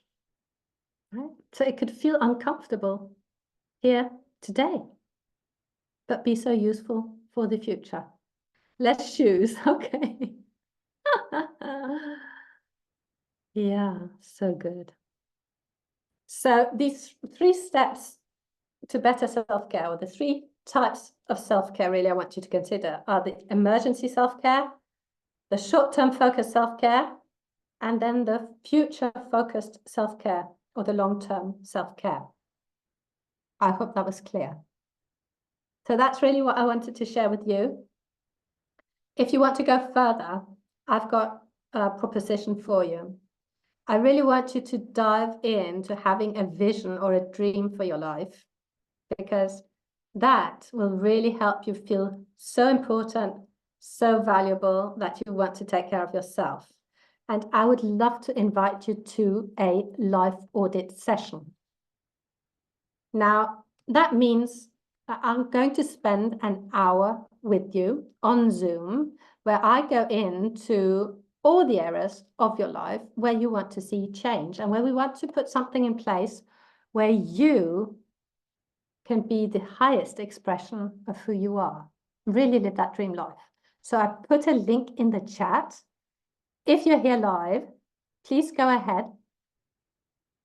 A: right? So it could feel uncomfortable here today, but be so useful for the future. Less shoes, okay. Yeah, so good. So these 3 steps to better self-care, or the 3 types of self-care really I want you to consider, are the emergency self-care, the short-term focused self-care, and then the future-focused self-care, or the long-term self-care. I hope that was clear. So that's really what I wanted to share with you. If you want to go further, I've got a proposition for you. I really want you to dive into having a vision or a dream for your life, because that will really help you feel so important, so valuable, that you want to take care of yourself. And I would love to invite you to a life audit session. Now, that means that I'm going to spend an hour with you on Zoom, where I go into all the areas of your life where you want to see change, and where we want to put something in place where you can be the highest expression of who you are. Really live that dream life. So I put a link in the chat. If you're here live, please go ahead.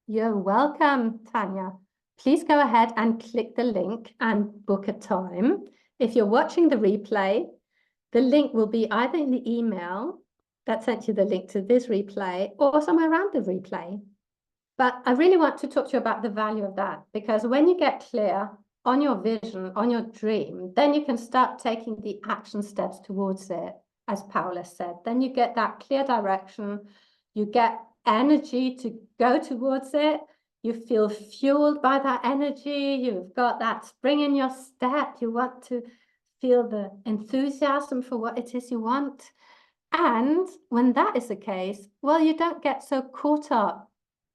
A: You're welcome, Tanya. Please go ahead and click the link and book a time. If you're watching the replay, the link will be either in the email that sent you the link to this replay, or somewhere around the replay. But I really want to talk to you about the value of that, because when you get clear on your vision, on your dream, then you can start taking the action steps towards it, as Paula said. Then you get that clear direction, you get energy to go towards it, you feel fueled by that energy, you've got that spring in your step, you want to feel the enthusiasm for what it is you want. And when that is the case, well, you don't get so caught up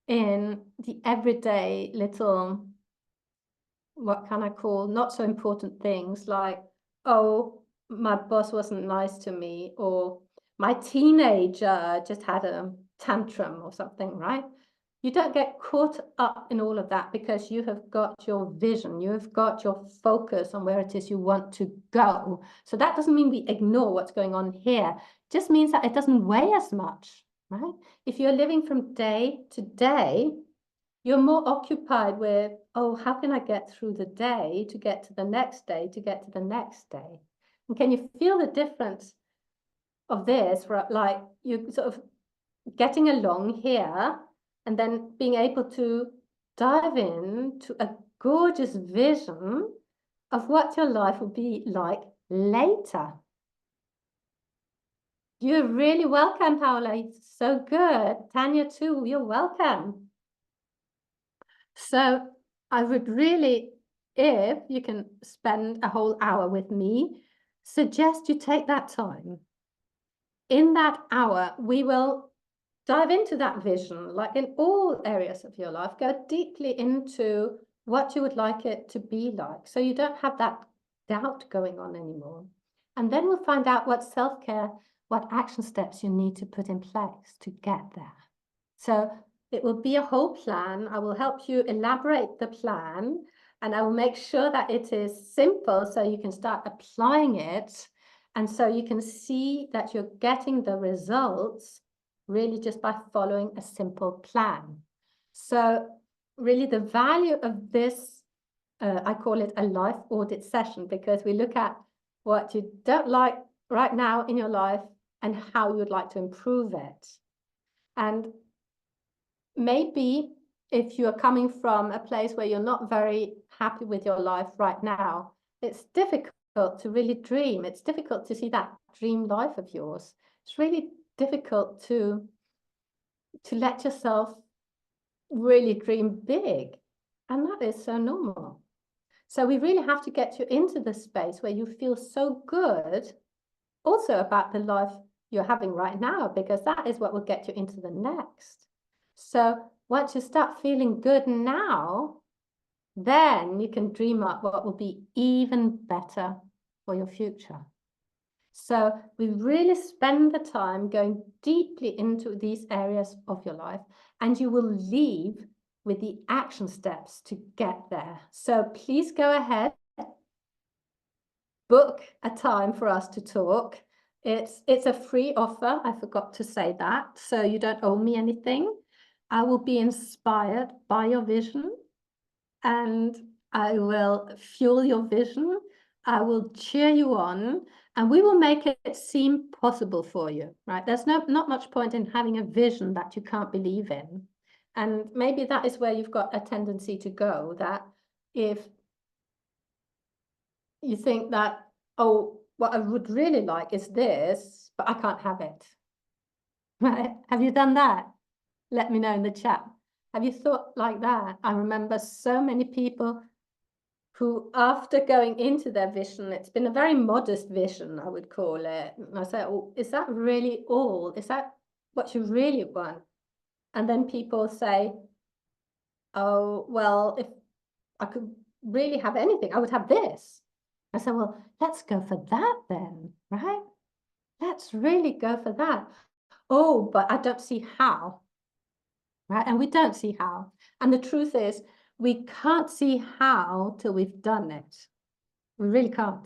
A: in the everyday little, what can I call, not so important things like, oh, my boss wasn't nice to me, or my teenager just had a tantrum or something, right? You don't get caught up in all of that, because you have got your vision, you have got your focus on where it is you want to go. So that doesn't mean we ignore what's going on here. It just means that it doesn't weigh as much, right? If you're living from day to day, you're more occupied with, oh, how can I get through the day to get to the next day, to get to the next day? And can you feel the difference of this, like you sort of getting along here, and then being able to dive into a gorgeous vision of what your life will be like later. You're really welcome, Paula. It's so good. Tanya too, you're welcome. So I would really, if you can spend a whole hour with me, suggest you take that time. In that hour, we will dive into that vision, like in all areas of your life, go deeply into what you would like it to be like, so you don't have that doubt going on anymore. And then we'll find out what self-care what action steps you need to put in place to get there. So it will be a whole plan. I will help you elaborate the plan, and I will make sure that it is simple so you can start applying it. And so you can see that you're getting the results really just by following a simple plan. So really the value of this, I call it a life audit session, because we look at what you don't like right now in your life and how you'd like to improve it. And maybe if you're coming from a place where you're not very happy with your life right now, it's difficult to really dream. It's difficult to see that dream life of yours. It's really difficult to let yourself really dream big. And that is so normal. So we really have to get you into the space where you feel so good also about the life you're having right now, because that is what will get you into the next. So once you start feeling good now, then you can dream up what will be even better for your future. So we really spend the time going deeply into these areas of your life, and you will leave with the action steps to get there. So please go ahead, book a time for us to talk. It's a free offer. I forgot to say that. So you don't owe me anything. I will be inspired by your vision, and I will fuel your vision. I will cheer you on, and we will make it seem possible for you, right? There's not much point in having a vision that you can't believe in. And maybe that is where you've got a tendency to go, that if you think that, oh, what I would really like is this, but I can't have it. Right? Have you done that? Let me know in the chat. Have you thought like that? I remember so many people who, after going into their vision, it's been a very modest vision, I would call it. And I say, oh, is that really all? Is that what you really want? And then people say, oh, well, if I could really have anything, I would have this. I said, well, let's go for that then, right? Let's really go for that. Oh, but I don't see how, right? And we don't see how. And the truth is, we can't see how till we've done it. We really can't.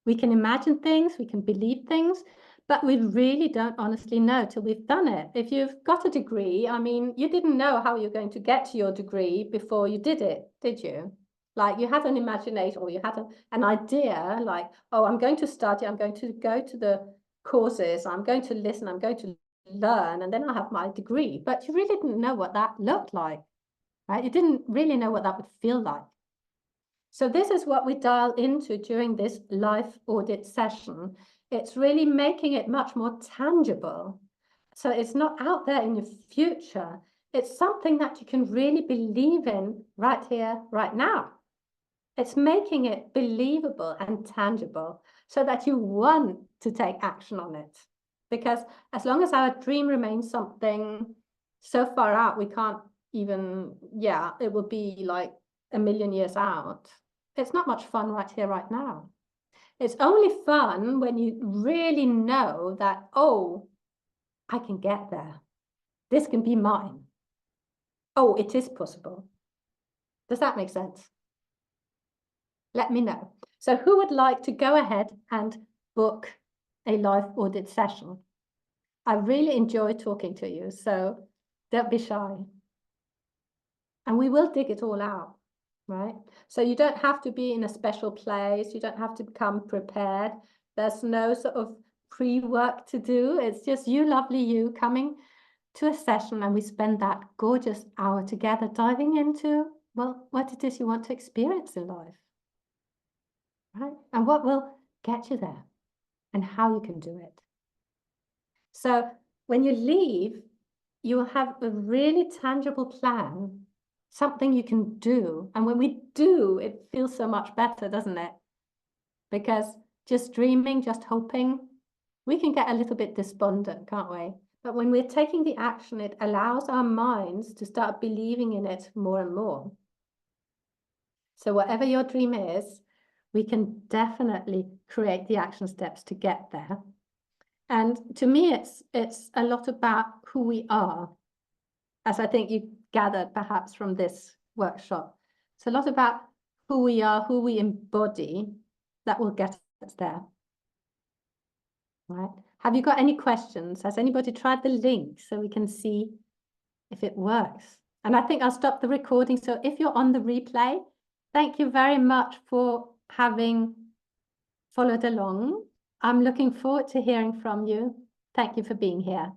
A: We can imagine things, we can believe things, but we really don't honestly know till we've done it. If you've got a degree, I mean, you didn't know how you're going to get to your degree before you did it, did you? Like you had an imagination, or you had an idea, like, oh, I'm going to study, I'm going to go to the courses, I'm going to listen, I'm going to learn, and then I'll have my degree. But you really didn't know what that looked like, right? You didn't really know what that would feel like. So this is what we dial into during this life audit session. It's really making it much more tangible. So it's not out there in your future. It's something that you can really believe in right here, right now. It's making it believable and tangible so that you want to take action on it. Because as long as our dream remains something so far out, we can't even, it will be like a million years out. It's not much fun right here, right now. It's only fun when you really know that, oh, I can get there. This can be mine. Oh, it is possible. Does that make sense? Let me know. So who would like to go ahead and book a life audit session? I really enjoy talking to you, so don't be shy. And we will dig it all out, right? So you don't have to be in a special place. You don't have to become prepared. There's no sort of pre-work to do. It's just you, lovely you, coming to a session, and we spend that gorgeous hour together diving into, well, what it is you want to experience in life. Right? And what will get you there and how you can do it. So when you leave, you will have a really tangible plan, something you can do. And when we do, it feels so much better, doesn't it? Because just dreaming, just hoping, we can get a little bit despondent, can't we? But when we're taking the action, it allows our minds to start believing in it more and more. So whatever your dream is, we can definitely create the action steps to get there. And to me, it's a lot about who we are, as I think you gathered perhaps from this workshop. It's a lot about who we are, who we embody, that will get us there. Right? Have you got any questions? Has anybody tried the link so we can see if it works? And I think I'll stop the recording. So if you're on the replay, thank you very much for having followed along. I'm looking forward to hearing from you. Thank you for being here.